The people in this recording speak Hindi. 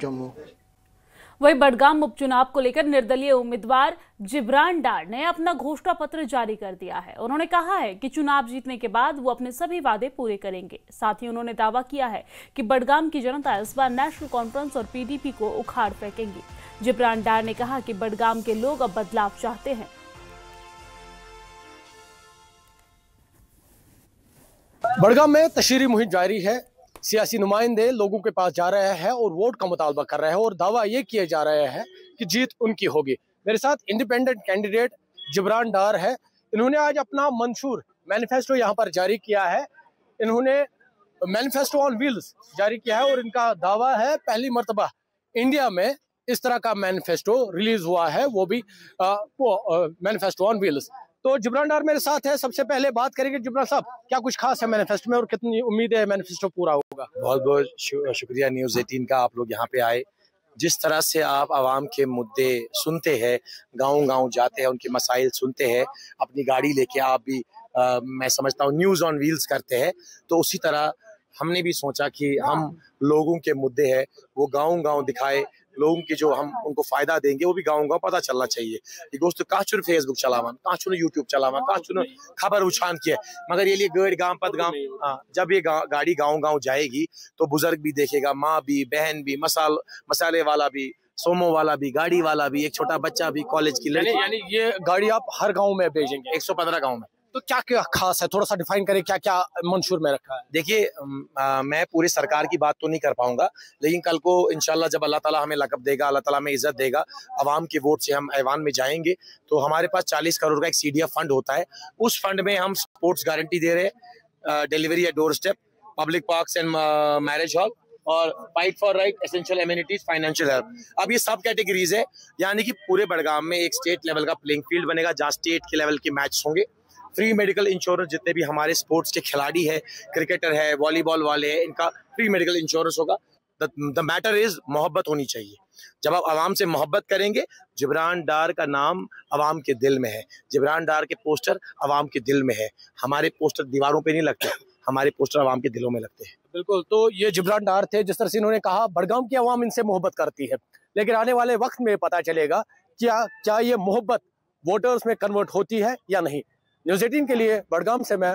जम्मू। वहीं बडगाम उपचुनाव को लेकर निर्दलीय उम्मीदवार जिब्रान डार ने अपना घोषणा पत्र जारी कर दिया है। उन्होंने कहा है कि चुनाव जीतने के बाद वो अपने सभी वादे पूरे करेंगे। साथ ही उन्होंने दावा किया है कि बडगाम की जनता इस बार नेशनल कॉन्फ्रेंस और पीडीपी को उखाड़ फेंकेंगी। जिब्रान डार ने कहा कि बडगाम के लोग अब बदलाव चाहते हैं। बडगाम में तशहीरी मुहिम जारी है। सियासी नुमाइंदे लोगों के पास जा रहे हैं और वोट का मुतालबा कर रहे हैं और दावा ये किए जा रहे हैं कि जीत उनकी होगी। मेरे साथ इंडिपेंडेंट कैंडिडेट जिब्रान डार है। इन्होंने आज अपना मंशूर मैनिफेस्टो यहाँ पर जारी किया है। इन्होंने मैनिफेस्टो ऑन व्हील्स जारी किया है और इनका दावा है पहली मर्तबा इंडिया में इस तरह का मैनिफेस्टो रिलीज हुआ है, वो भी मैनिफेस्टो ऑन व्हील्स। तो जिब्रान डार मेरे साथ है। सबसे पहले बात करेंगे जिब्रान साहब, क्या कुछ खास है मैनिफेस्टो में और कितनी उम्मीद है मैनिफेस्टो पूरा होगा? बहुत बहुत शुक्रिया न्यूज़ 18 का, आप लोग यहाँ पे आए। जिस तरह से आप आवाम के मुद्दे सुनते हैं, गांव-गांव जाते हैं, उनके मसाइल सुनते हैं, अपनी गाड़ी लेके आप भी मैं समझता हूँ न्यूज़ ऑन व्हील्स करते हैं, तो उसी तरह हमने भी सोचा कि हम लोगों के मुद्दे हैं वो गांव-गांव दिखाए, लोगों की जो हम उनको फायदा देंगे वो भी गांव-गांव पता चलना चाहिए। ये दोस्तों काचुन फेसबुक चलावन, काचुन यूट्यूब चलावन, काचुन खबर उछान किया, मगर ये लिए गड़ गांव पद गांव, जब ये गाड़ी गांव-गांव जाएगी तो बुजुर्ग भी देखेगा, माँ भी, बहन भी, मसाले वाला भी, सोमो वाला भी, गाड़ी वाला भी, एक छोटा बच्चा भी, कॉलेज की लड़की। यानी ये गाड़ी आप हर गाँव में भेजेंगे? 115 गाँव में। तो क्या क्या खास है, थोड़ा सा डिफाइन करें क्या क्या मंशूर में रखा है? देखिए, मैं पूरी सरकार की बात तो नहीं कर पाऊंगा, लेकिन कल को इंशाल्लाह जब अल्लाह ताला हमें लक़ब देगा, अल्लाह ताला हमें इज्जत देगा, अवाम के वोट से हम ऐवान में जाएंगे, तो हमारे पास 40 करोड़ का एक CDF फंड होता है। उस फंड में हम स्पोर्ट्स गारंटी दे रहे हैं, delivery at doorstep, public parks and marriage hall और fight for right, essential amenities, financial help. अब ये सब कैटेगरीज है, यानी कि पूरे बडगाम में एक स्टेट लेवल का प्लेइंग फील्ड बनेगा जहाँ स्टेट के लेवल के मैच होंगे। फ्री मेडिकल इंश्योरेंस, जितने भी हमारे स्पोर्ट्स के खिलाड़ी हैं, क्रिकेटर है, वॉलीबॉल वाले हैं, इनका फ्री मेडिकल इंश्योरेंस होगा। द मैटर इज मोहब्बत होनी चाहिए। जब आप आवाम से मोहब्बत करेंगे, जिब्रान डार का नाम आवाम के दिल में है, जिब्रान डार के पोस्टर आवाम के दिल में है। हमारे पोस्टर दीवारों पे नहीं लगते, हमारे पोस्टर आवाम के दिलों में लगते हैं। बिल्कुल। तो ये जिब्रान डार थे। जिस तरह से इन्होंने कहा बडगाम की आवाम इनसे मोहब्बत करती है, लेकिन आने वाले वक्त में पता चलेगा क्या ये मोहब्बत वोटर्स में कन्वर्ट होती है या नहीं। न्यूज़ 18 के लिए बडगाम से मैं